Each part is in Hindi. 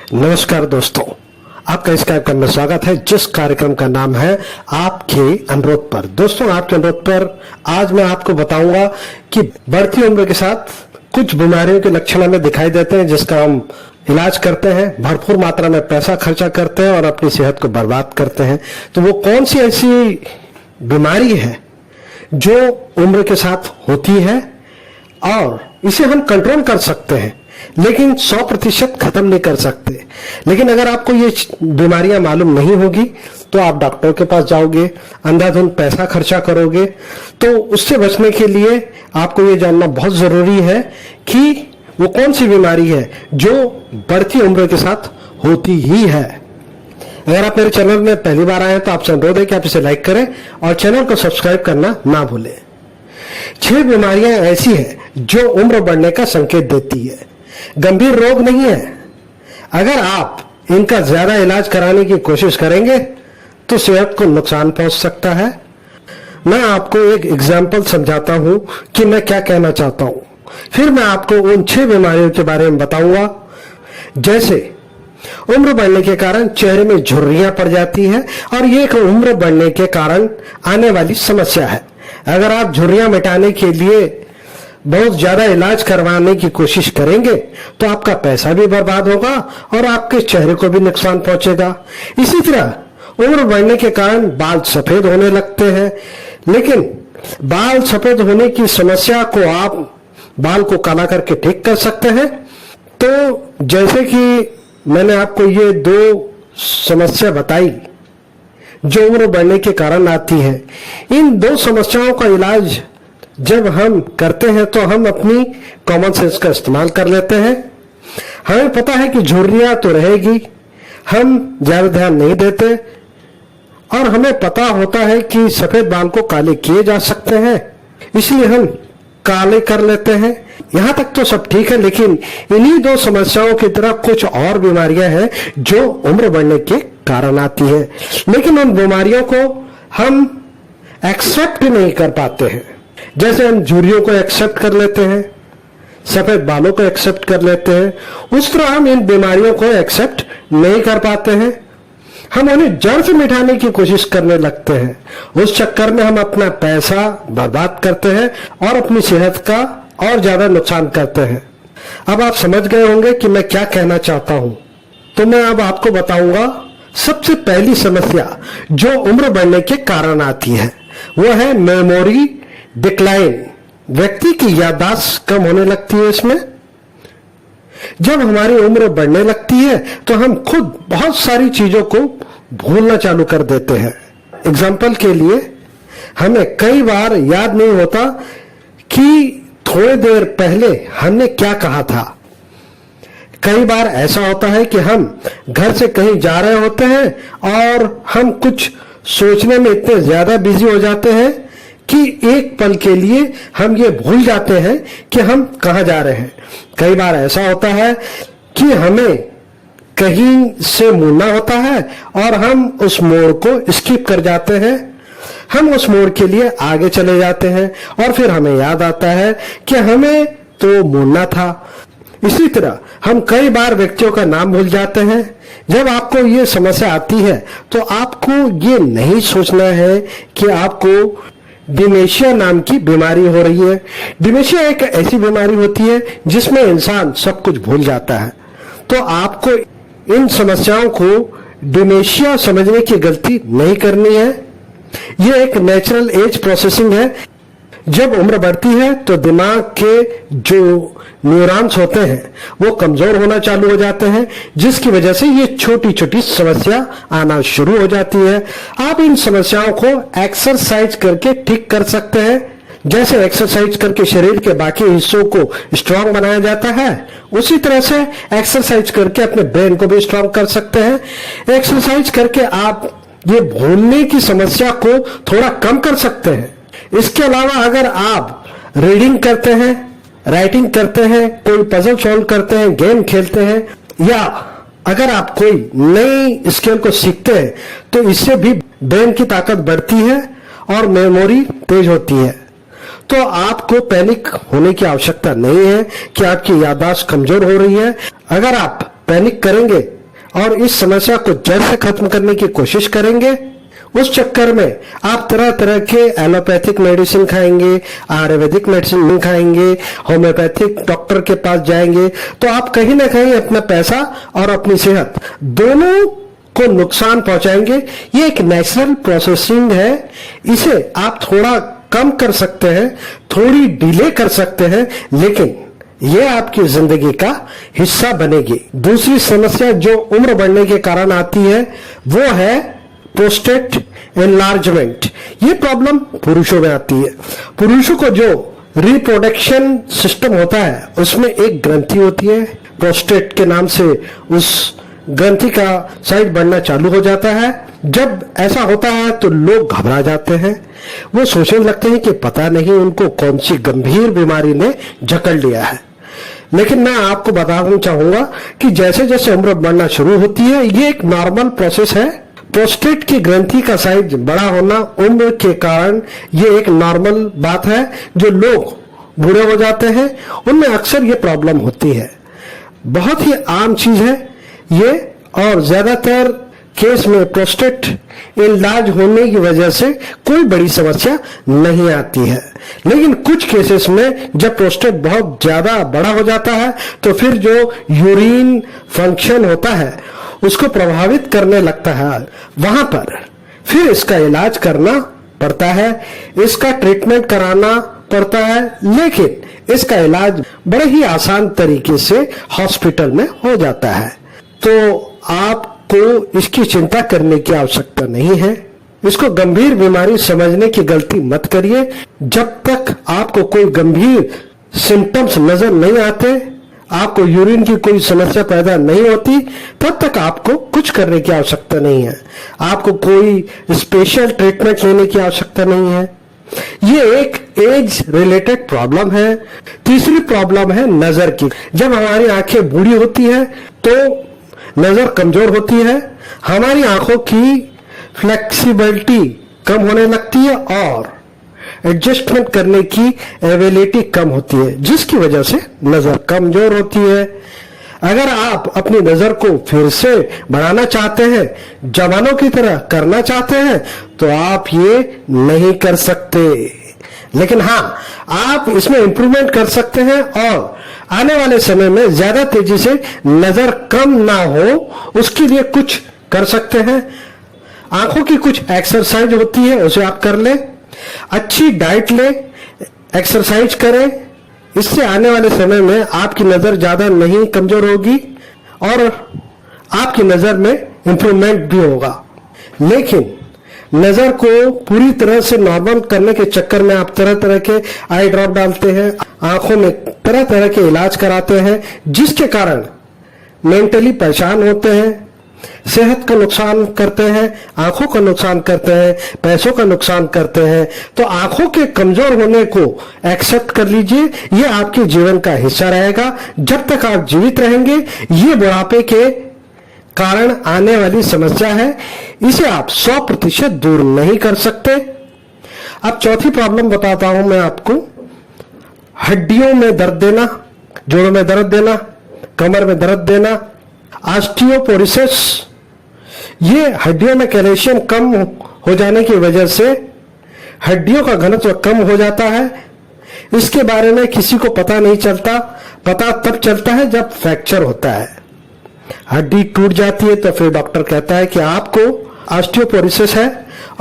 नमस्कार दोस्तों, आपका इस कार्यक्रम में स्वागत है जिस कार्यक्रम का नाम है आपके अनुरोध पर। दोस्तों, आपके अनुरोध पर आज मैं आपको बताऊंगा कि बढ़ती उम्र के साथ कुछ बीमारियों के लक्षण हमें दिखाई देते हैं जिसका हम इलाज करते हैं, भरपूर मात्रा में पैसा खर्चा करते हैं और अपनी सेहत को बर्बाद करते हैं। तो वो कौन सी ऐसी बीमारी है जो उम्र के साथ होती है और इसे हम कंट्रोल कर सकते हैं लेकिन 100% खत्म नहीं कर सकते। लेकिन अगर आपको ये बीमारियां मालूम नहीं होगी तो आप डॉक्टर के पास जाओगे, अंधाधुंध पैसा खर्चा करोगे। तो उससे बचने के लिए आपको ये जानना बहुत जरूरी है कि वो कौन सी बीमारी है जो बढ़ती उम्र के साथ होती ही है। अगर आप मेरे चैनल में पहली बार आए हैं तो आपसे अनुरोध है कि आप इसे लाइक करें और चैनल को सब्सक्राइब करना ना भूलें। 6 बीमारियां ऐसी हैं जो उम्र बढ़ने का संकेत देती है। गंभीर रोग नहीं है। अगर आप इनका ज्यादा इलाज कराने की कोशिश करेंगे तो सेहत को नुकसान पहुंच सकता है। मैं आपको एक एग्जाम्पल समझाता हूं कि मैं क्या कहना चाहता हूं, फिर मैं आपको उन 6 बीमारियों के बारे में बताऊंगा। जैसे उम्र बढ़ने के कारण चेहरे में झुर्रियां पड़ जाती है और ये एक उम्र बढ़ने के कारण आने वाली समस्या है। अगर आप झुर्रियां मिटाने के लिए बहुत ज्यादा इलाज करवाने की कोशिश करेंगे तो आपका पैसा भी बर्बाद होगा और आपके चेहरे को भी नुकसान पहुंचेगा। इसी तरह उम्र बढ़ने के कारण बाल सफेद होने लगते हैं, लेकिन बाल सफेद होने की समस्या को आप बाल को काला करके ठीक कर सकते हैं। तो जैसे कि मैंने आपको ये 2 समस्या बताई जो उम्र बढ़ने के कारण आती है, इन 2 समस्याओं का इलाज जब हम करते हैं तो हम अपनी कॉमन सेंस का इस्तेमाल कर लेते हैं। हमें पता है कि झुर्रियां तो रहेगी, हम ज्यादा ध्यान नहीं देते और हमें पता होता है कि सफेद बाल को काले किए जा सकते हैं, इसलिए हम काले कर लेते हैं। यहां तक तो सब ठीक है, लेकिन इन्हीं 2 समस्याओं की तरह कुछ और बीमारियां हैं जो उम्र बढ़ने के कारण आती है, लेकिन उन बीमारियों को हम एक्सेप्ट नहीं कर पाते हैं। जैसे हम झुर्रियों को एक्सेप्ट कर लेते हैं, सफेद बालों को एक्सेप्ट कर लेते हैं, उस तरह हम इन बीमारियों को एक्सेप्ट नहीं कर पाते हैं। हम उन्हें जड़ से मिटाने की कोशिश करने लगते हैं। उस चक्कर में हम अपना पैसा बर्बाद करते हैं और अपनी सेहत का और ज्यादा नुकसान करते हैं। अब आप समझ गए होंगे कि मैं क्या कहना चाहता हूं, तो मैं अब आपको बताऊंगा। सबसे पहली समस्या जो उम्र बढ़ने के कारण आती है वो है मेमोरी डिक्लाइन। व्यक्ति की याददाश्त कम होने लगती है। इसमें जब हमारी उम्र बढ़ने लगती है तो हम खुद बहुत सारी चीजों को भूलना चालू कर देते हैं। एग्जाम्पल के लिए, हमें कई बार याद नहीं होता कि थोड़ी देर पहले हमने क्या कहा था। कई बार ऐसा होता है कि हम घर से कहीं जा रहे होते हैं और हम कुछ सोचने में इतने ज्यादा बिजी हो जाते हैं कि एक पल के लिए हम ये भूल जाते हैं कि हम कहां जा रहे हैं। कई बार ऐसा होता है कि हमें कहीं से मुड़ना होता है और हम उस मोड़ को स्किप कर जाते हैं। हम उस मोड़ के लिए आगे चले जाते हैं और फिर हमें याद आता है कि हमें तो मुड़ना था। इसी तरह हम कई बार व्यक्तियों का नाम भूल जाते हैं। जब आपको ये समस्या आती है तो आपको ये नहीं सोचना है कि आपको डिमेंशिया नाम की बीमारी हो रही है। डिमेंशिया एक ऐसी बीमारी होती है जिसमें इंसान सब कुछ भूल जाता है। तो आपको इन समस्याओं को डिमेंशिया समझने की गलती नहीं करनी है। यह एक नेचुरल एज प्रोसेसिंग है। जब उम्र बढ़ती है तो दिमाग के जो न्यूरॉन्स होते हैं वो कमजोर होना चालू हो जाते हैं, जिसकी वजह से ये छोटी छोटी समस्या आना शुरू हो जाती है। आप इन समस्याओं को एक्सरसाइज करके ठीक कर सकते हैं। जैसे एक्सरसाइज करके शरीर के बाकी हिस्सों को स्ट्रांग बनाया जाता है, उसी तरह से एक्सरसाइज करके अपने ब्रेन को भी स्ट्रांग कर सकते हैं। एक्सरसाइज करके आप ये भूलने की समस्या को थोड़ा कम कर सकते हैं। इसके अलावा अगर आप रीडिंग करते हैं, राइटिंग करते हैं, कोई पजल सॉल्व करते हैं, गेम खेलते हैं, या अगर आप कोई नई स्किल को सीखते हैं तो इससे भी ब्रेन की ताकत बढ़ती है और मेमोरी तेज होती है। तो आपको पैनिक होने की आवश्यकता नहीं है कि आपकी याददाश्त कमजोर हो रही है। अगर आप पैनिक करेंगे और इस समस्या को जड़ से खत्म करने की कोशिश करेंगे, उस चक्कर में आप तरह तरह के एलोपैथिक मेडिसिन खाएंगे, आयुर्वेदिक मेडिसिन खाएंगे, होम्योपैथिक डॉक्टर के पास जाएंगे, तो आप कहीं ना कहीं अपना पैसा और अपनी सेहत दोनों को नुकसान पहुंचाएंगे। ये एक नेचुरल प्रोसेसिंग है, इसे आप थोड़ा कम कर सकते हैं, थोड़ी डिले कर सकते हैं, लेकिन ये आपकी जिंदगी का हिस्सा बनेगी। दूसरी समस्या जो उम्र बढ़ने के कारण आती है वो है प्रोस्टेट एनलार्जमेंट। ये प्रॉब्लम पुरुषों में आती है। पुरुषों को जो रिप्रोडक्शन सिस्टम होता है उसमें एक ग्रंथि होती है, प्रोस्टेट के नाम से उस ग्रंथि का साइज बढ़ना चालू हो जाता है। जब ऐसा होता है तो लोग घबरा जाते हैं, वो सोचने लगते हैं कि पता नहीं उनको कौन सी गंभीर बीमारी ने जकड़ लिया है। लेकिन मैं आपको बताना चाहूंगा कि जैसे जैसे उम्र बढ़ना शुरू होती है ये एक नॉर्मल प्रोसेस है। प्रोस्टेट की ग्रंथि का साइज बड़ा होना उम्र के कारण ये एक नॉर्मल बात है। जो लोग बूढ़े हो जाते हैं उनमें अक्सर ये प्रॉब्लम होती है, बहुत ही आम चीज है ये। और ज्यादातर केस में प्रोस्टेट इलाज होने की वजह से कोई बड़ी समस्या नहीं आती है, लेकिन कुछ केसेस में जब प्रोस्टेट बहुत ज्यादा बड़ा हो जाता है तो फिर जो यूरिन फंक्शन होता है उसको प्रभावित करने लगता है। वहां पर फिर इसका इलाज करना पड़ता है, इसका ट्रीटमेंट कराना पड़ता है, लेकिन इसका इलाज बड़े ही आसान तरीके से हॉस्पिटल में हो जाता है। तो आपको इसकी चिंता करने की आवश्यकता नहीं है। इसको गंभीर बीमारी समझने की गलती मत करिए। जब तक आपको कोई गंभीर सिम्टम्स नजर नहीं आते, आपको यूरिन की कोई समस्या पैदा नहीं होती, तब तक आपको कुछ करने की आवश्यकता नहीं है। आपको कोई स्पेशल ट्रीटमेंट लेने की आवश्यकता नहीं है। ये एक एज रिलेटेड प्रॉब्लम है। तीसरी प्रॉब्लम है नजर की। जब हमारी आंखें बूढ़ी होती है तो नजर कमजोर होती है, हमारी आंखों की फ्लेक्सिबिलिटी कम होने लगती है और एडजस्टमेंट करने की एबिलिटी कम होती है, जिसकी वजह से नजर कमजोर होती है। अगर आप अपनी नजर को फिर से बढ़ाना चाहते हैं, जवानों की तरह करना चाहते हैं, तो आप ये नहीं कर सकते। लेकिन हाँ, आप इसमें इंप्रूवमेंट कर सकते हैं और आने वाले समय में ज्यादा तेजी से नजर कम ना हो उसके लिए कुछ कर सकते हैं। आंखों की कुछ एक्सरसाइज होती है, उसे आप कर लें। अच्छी डाइट लें, एक्सरसाइज करें। इससे आने वाले समय में आपकी नजर ज्यादा नहीं कमजोर होगी और आपकी नजर में इंप्रूवमेंट भी होगा। लेकिन नजर को पूरी तरह से नॉर्मल करने के चक्कर में आप तरह तरह के आई ड्रॉप डालते हैं, आंखों में तरह तरह के इलाज कराते हैं, जिसके कारण मेंटली परेशान होते हैं, सेहत का नुकसान करते हैं, आंखों का नुकसान करते हैं, पैसों का नुकसान करते हैं। तो आंखों के कमजोर होने को एक्सेप्ट कर लीजिए, ये आपके जीवन का हिस्सा रहेगा। जब तक आप जीवित रहेंगे ये बुढ़ापे के कारण आने वाली समस्या है, इसे आप 100% दूर नहीं कर सकते। अब चौथी प्रॉब्लम बताता हूं मैं आपको। हड्डियों में दर्द देना, जोड़ों में दर्द देना, कमर में दर्द देना, ऑस्टियोपोरोसिस। ये हड्डियों में कैल्शियम कम हो जाने की वजह से हड्डियों का घनत्व कम हो जाता है। इसके बारे में किसी को पता नहीं चलता, पता तब चलता है जब फ्रैक्चर होता है, हड्डी टूट जाती है, तो फिर डॉक्टर कहता है कि आपको ऑस्टियोपोरोसिस है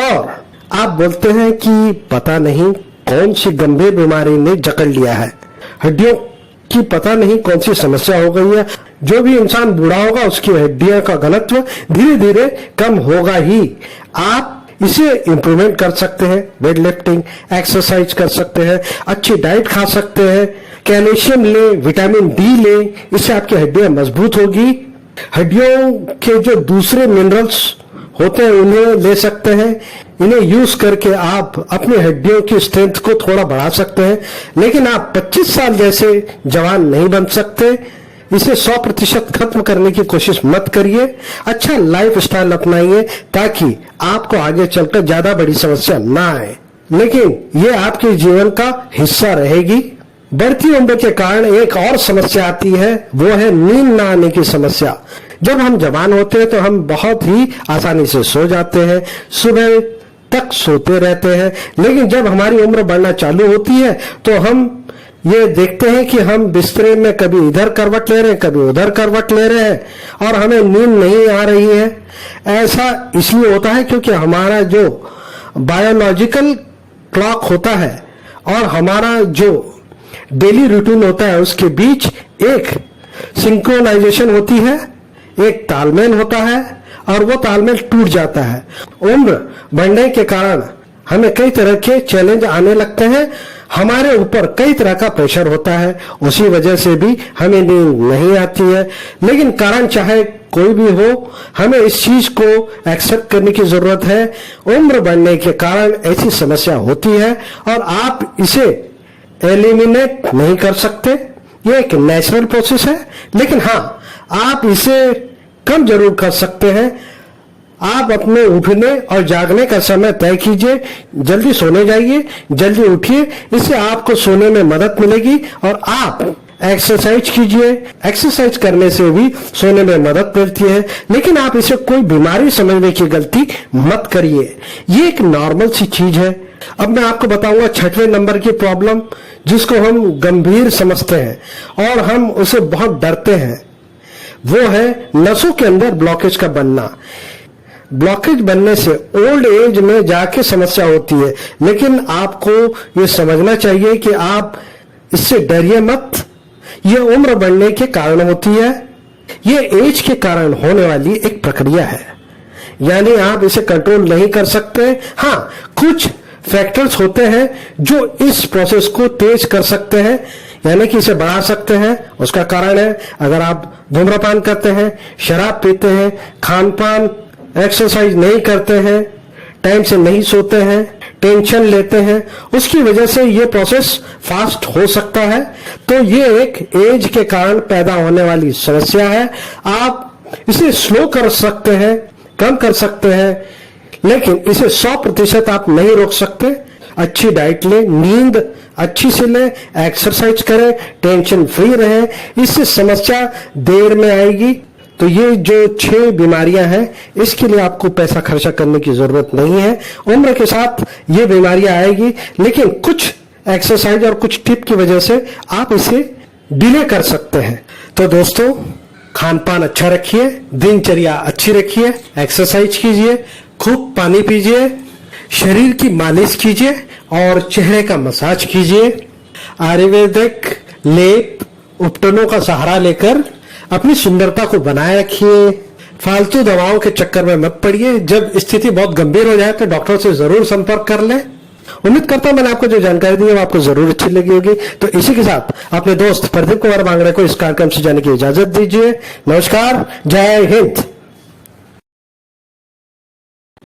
और आप बोलते हैं कि पता नहीं कौन सी गंभीर बीमारी ने जकड़ लिया है, हड्डियों की पता नहीं कौन सी समस्या हो गई है। जो भी इंसान बूढ़ा होगा उसकी हड्डियों का घनत्व धीरे धीरे कम होगा ही। आप इसे इंप्रूवमेंट कर सकते हैं, वेट लिफ्टिंग, एक्सरसाइज कर सकते हैं, अच्छी डाइट खा सकते हैं, कैल्शियम ले, विटामिन डी ले, इससे आपकी हड्डियां मजबूत होगी। हड्डियों के जो दूसरे मिनरल्स होते हैं उन्हें ले सकते हैं, इन्हें यूज करके आप अपनी हड्डियों की स्ट्रेंथ को थोड़ा बढ़ा सकते हैं। लेकिन आप 25 साल जैसे जवान नहीं बन सकते। इसे 100% खत्म करने की कोशिश मत करिए। अच्छा लाइफ स्टाइल अपनाइए ताकि आपको आगे चलकर ज्यादा बड़ी समस्या ना आए, लेकिन ये आपके जीवन का हिस्सा रहेगी। बढ़ती उम्र के कारण एक और समस्या आती है, वो है नींद ना आने की समस्या। जब हम जवान होते हैं तो हम बहुत ही आसानी से सो जाते हैं, सुबह तक सोते रहते हैं, लेकिन जब हमारी उम्र बढ़ना चालू होती है तो हम ये देखते हैं कि हम बिस्तरे में कभी इधर करवट ले रहे हैं, कभी उधर करवट ले रहे हैं और हमें नींद नहीं आ रही है। ऐसा इसलिए होता है क्योंकि हमारा जो बायोलॉजिकल क्लॉक होता है और हमारा जो डेली रूटीन होता है उसके बीच एक सिंक्रोनाइजेशन होती है, एक तालमेल होता है और वो तालमेल टूट जाता है। उम्र बढ़ने के कारण हमें कई तरह के चैलेंज आने लगते हैं, हमारे ऊपर कई तरह का प्रेशर होता है, उसी वजह से भी हमें नींद नहीं आती है। लेकिन कारण चाहे कोई भी हो, हमें इस चीज को एक्सेप्ट करने की जरूरत है। उम्र बढ़ने के कारण ऐसी समस्या होती है और आप इसे एलिमिनेट नहीं कर सकते, ये एक नेचुरल प्रोसेस है। लेकिन हाँ, आप इसे कम जरूर कर सकते हैं। आप अपने उठने और जागने का समय तय कीजिए, जल्दी सोने जाइए, जल्दी उठिए, इससे आपको सोने में मदद मिलेगी। और आप एक्सरसाइज कीजिए, एक्सरसाइज करने से भी सोने में मदद मिलती है। लेकिन आप इसे कोई बीमारी समझने की गलती मत करिए, ये एक नॉर्मल सी चीज है। अब मैं आपको बताऊंगा 6वें नंबर की प्रॉब्लम, जिसको हम गंभीर समझते हैं और हम उसे बहुत डरते हैं। वो है नसों के अंदर ब्लॉकेज का बनना। ब्लॉकेज बनने से ओल्ड एज में जाके समस्या होती है, लेकिन आपको ये समझना चाहिए कि आप इससे डरिए मत। ये उम्र बढ़ने के कारण होती है, ये एज के कारण होने वाली एक प्रक्रिया है, यानी आप इसे कंट्रोल नहीं कर सकते। हाँ, कुछ फैक्टर्स होते हैं जो इस प्रोसेस को तेज कर सकते हैं, यानी कि इसे बढ़ा सकते हैं। उसका कारण है, अगर आप धूम्रपान करते हैं, शराब पीते हैं, खान पान एक्सरसाइज नहीं करते हैं, टाइम से नहीं सोते हैं, टेंशन लेते हैं, उसकी वजह से ये प्रोसेस फास्ट हो सकता है। तो ये एक एज के कारण पैदा होने वाली समस्या है। आप इसे स्लो कर सकते हैं, कम कर सकते हैं, लेकिन इसे 100% आप नहीं रोक सकते। अच्छी डाइट लें, नींद अच्छी से लें, एक्सरसाइज करें, टेंशन फ्री रहें, इससे समस्या देर में आएगी। तो ये जो 6 बीमारियां हैं, इसके लिए आपको पैसा खर्चा करने की जरूरत नहीं है। उम्र के साथ ये बीमारियां आएगी, लेकिन कुछ एक्सरसाइज और कुछ टिप की वजह से आप इसे डिले कर सकते हैं। तो दोस्तों, खान पान अच्छा रखिए, दिनचर्या अच्छी रखिए, एक्सरसाइज कीजिए, खूब पानी पीजिए, शरीर की मालिश कीजिए और चेहरे का मसाज कीजिए। आयुर्वेदिक लेप उपटनों का सहारा लेकर अपनी सुंदरता को बनाए रखिए। फालतू दवाओं के चक्कर में मत पड़िए। जब स्थिति बहुत गंभीर हो जाए तो डॉक्टर से जरूर संपर्क कर लें। उम्मीद करता हूं मैंने आपको जो जानकारी दी है वो आपको जरूर अच्छी लगी होगी। तो इसी के साथ अपने दोस्त प्रदीप कुमार बांगड़े को इस कार्यक्रम से जाने की इजाजत दीजिए। नमस्कार, जय हिंद।